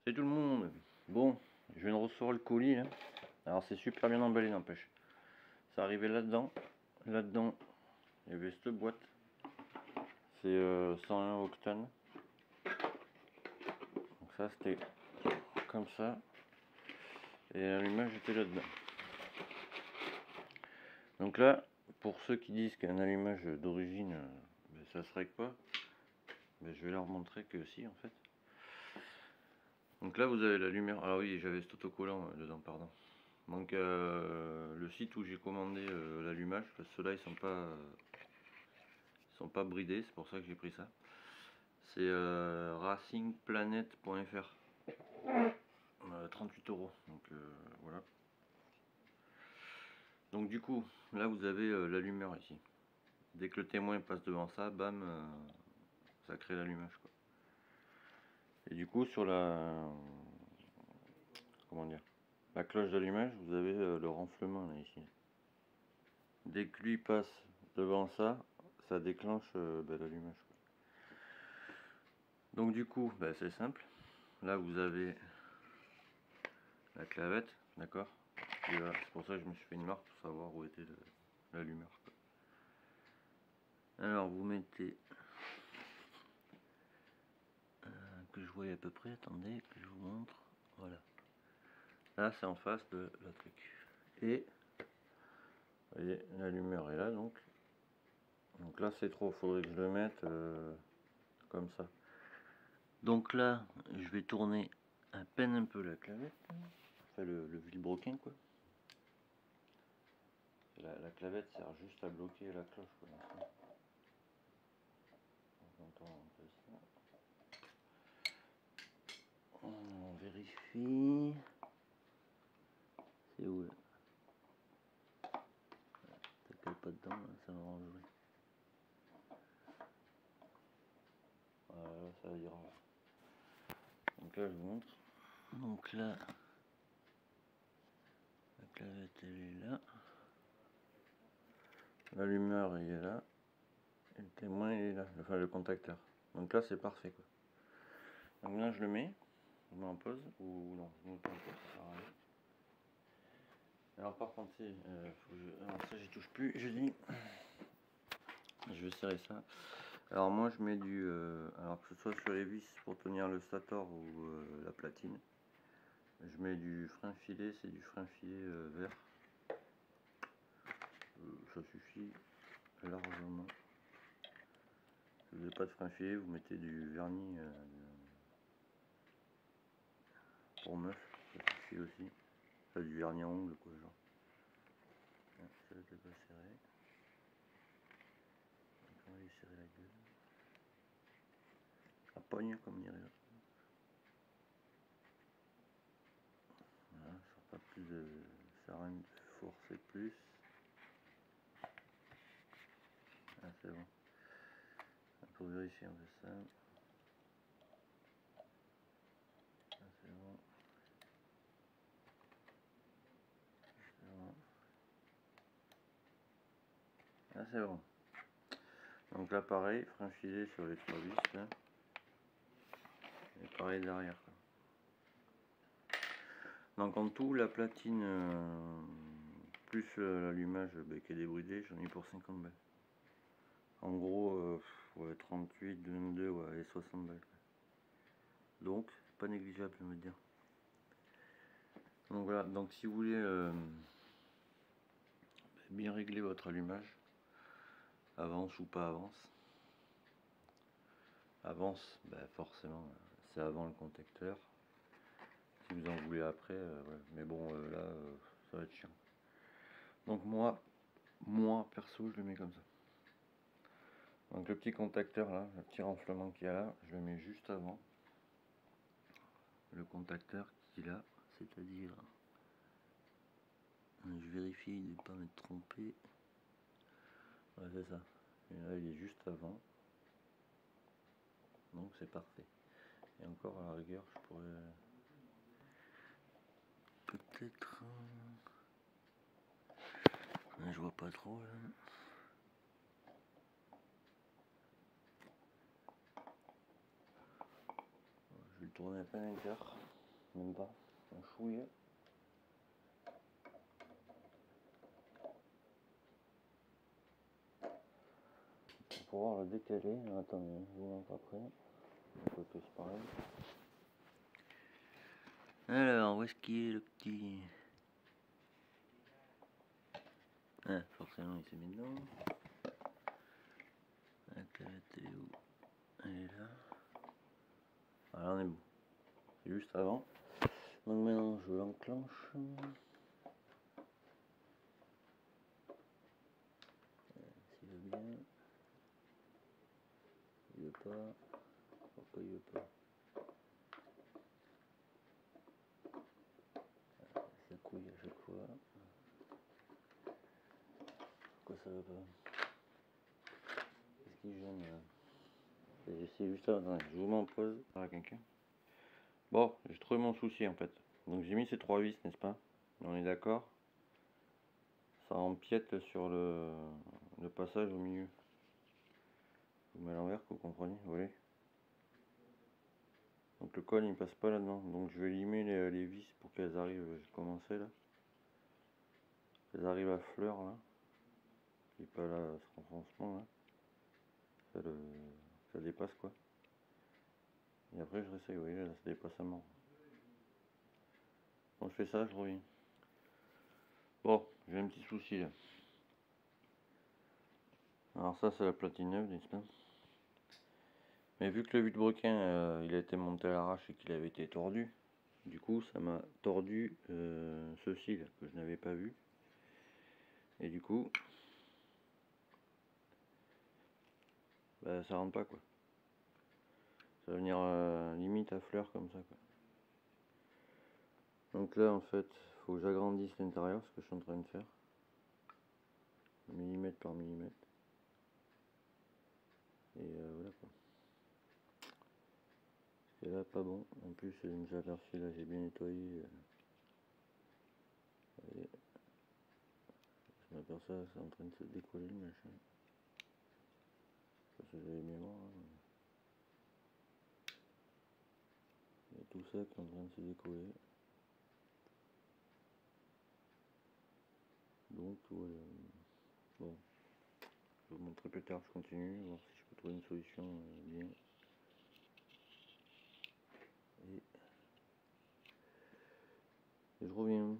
Salut tout le monde. Bon, je viens de recevoir le colis là. Alors c'est super bien emballé, n'empêche. Ça arrivait là-dedans. Là-dedans, il y avait cette boîte. C'est 101 octane. Donc ça c'était comme ça. Et l'allumage était là-dedans. Donc là, pour ceux qui disent qu'un allumage d'origine, ça se règle pas, je vais leur montrer que si en fait. Donc là vous avez la lumière. Ah oui, j'avais cet autocollant dedans, pardon. Donc le site où j'ai commandé l'allumage, parce que ceux-là ils sont pas bridés, c'est pour ça que j'ai pris ça. C'est racingplanet.fr, 38 €. Donc voilà. Donc du coup, là vous avez l'allumeur ici. Dès que le témoin passe devant ça, bam, ça crée l'allumage quoi. Et du coup sur la comment dire, la cloche d'allumage, vous avez le renflement là ici. Dès que lui passe devant ça, ça déclenche l'allumage. Donc du coup, c'est simple. Là vous avez la clavette, d'accord. C'est pour ça que je me suis fait une marque pour savoir où était l'allumeur. Alors vous mettez que je voyais à peu près, attendez que je vous montre. Voilà. Là c'est en face de la truc. Et vous voyez, l'allumeur est là donc. Donc là c'est trop, faudrait que je le mette comme ça. Donc là je vais tourner à peine un peu la clavette. Enfin le vilebrequin quoi. La clavette sert juste à bloquer la cloche quoi. On vérifie. C'est où là? Ça cale pas dedans, là, ça va enlever. Voilà, ça ira. Donc là je vous montre. Donc là, la clavette elle est là. L'allumeur il est là. Et le témoin il est là. Enfin le contacteur. Donc là c'est parfait quoi. Donc là je le mets en pause ou non, je mets pas en pause, ça sert à rien. Alors par contre alors ça j'y touche plus, je dis je vais serrer ça. Alors moi je mets du alors que ce soit sur les vis pour tenir le stator ou la platine, je mets du frein filet, c'est du frein filet vert. Ça suffit largement. Si vous n'avez pas de frein filet, vous mettez du vernis pour meuf, ça suffit aussi. Enfin, du vernis à ongles quoi genre. Ça n'était pas serré. Donc on va lui serrer la gueule. Ça pogne comme dirait l'autre. Voilà, ça sera pas plus de. Ça rien de forcer plus. Ah c'est bon. Pour vérifier on fait ça. Ah, c'est bon. C'est bon. Ah c'est bon. Donc là pareil, frein filet sur les 3 vis là. Et pareil derrière quoi. Donc en tout la platine plus l'allumage qui est débridé, j'en ai pour 50 balles. En gros 38, 22 ouais, et 60 balles. Donc pas négligeable je veux dire. Donc voilà, donc si vous voulez bien régler votre allumage, avance ou pas avance. Avance, forcément c'est avant le contacteur. Si vous en voulez après, ouais. Mais bon là ça va être chiant. Donc moi perso je le mets comme ça. Donc le petit contacteur là, le petit renflement qu'il y a là, je le mets juste avant le contacteur qu'il a, c'est-à-dire je vérifie de ne pas m'être trompé. Ouais c'est ça. Et là il est juste avant. Donc c'est parfait. Et encore à la rigueur je pourrais peut-être je vois pas trop là. Je vais le tourner à peine un quart, même pas, un chouille. Pour pouvoir le décaler, attendez, je vous montre après. Donc c'est pareil. Alors, où est-ce qu'il est le petit? Ah, forcément il s'est mis dedans. La calette elle est où? Elle est là. Voilà, on est bon. C'est juste avant. Donc maintenant je l'enclenche. S'il veut bien. Il veut pas. Pourquoi il veut pas? Ça couille à chaque fois. Pourquoi ça veut pas? Qu'est-ce qui gêne là? J'essaie juste ça. Attendez, je vous mets en pause. Ah, quelqu'un. Bon, j'ai trouvé mon souci en fait. Donc j'ai mis ces 3 vis, n'est-ce pas? On est d'accord? Ça empiète sur le passage au milieu. Je vous mets à l'envers, que vous compreniez, vous voyez. Donc le col il passe pas là-dedans. Donc je vais limer les vis pour qu'elles arrivent, j'ai commencé là. Qu'elles arrivent à fleur là. Qu'il n'y ait pas là ce renfoncement là. Ça dépasse quoi. Et après je réessaye, vous voyez là ça dépasse à mort. Quand je fais ça, je reviens. Bon, j'ai un petit souci là. Alors ça c'est la platine neuve, n'est-ce pas? Mais vu que le vide-broquin il a été monté à l'arrache et qu'il avait été tordu, du coup ça m'a tordu ceci là que je n'avais pas vu. Et du coup, bah, ça rentre pas quoi. Ça va venir limite à fleur comme ça quoi. Donc là en fait, faut que j'agrandisse l'intérieur, ce que je suis en train de faire. Millimètre par millimètre. Et voilà quoi. C'est là pas bon. En plus je me suis aperçu là, j'ai bien nettoyé. Voyez. Je m'aperçois c'est en train de se décoller le machin. Parce que j'avais mémoire. Hein. Il y a tout ça qui est en train de se décoller. Donc voilà. Bon. Je vous montrerai plus tard, je continue, voir si je peux trouver une solution bien. Et je reviens.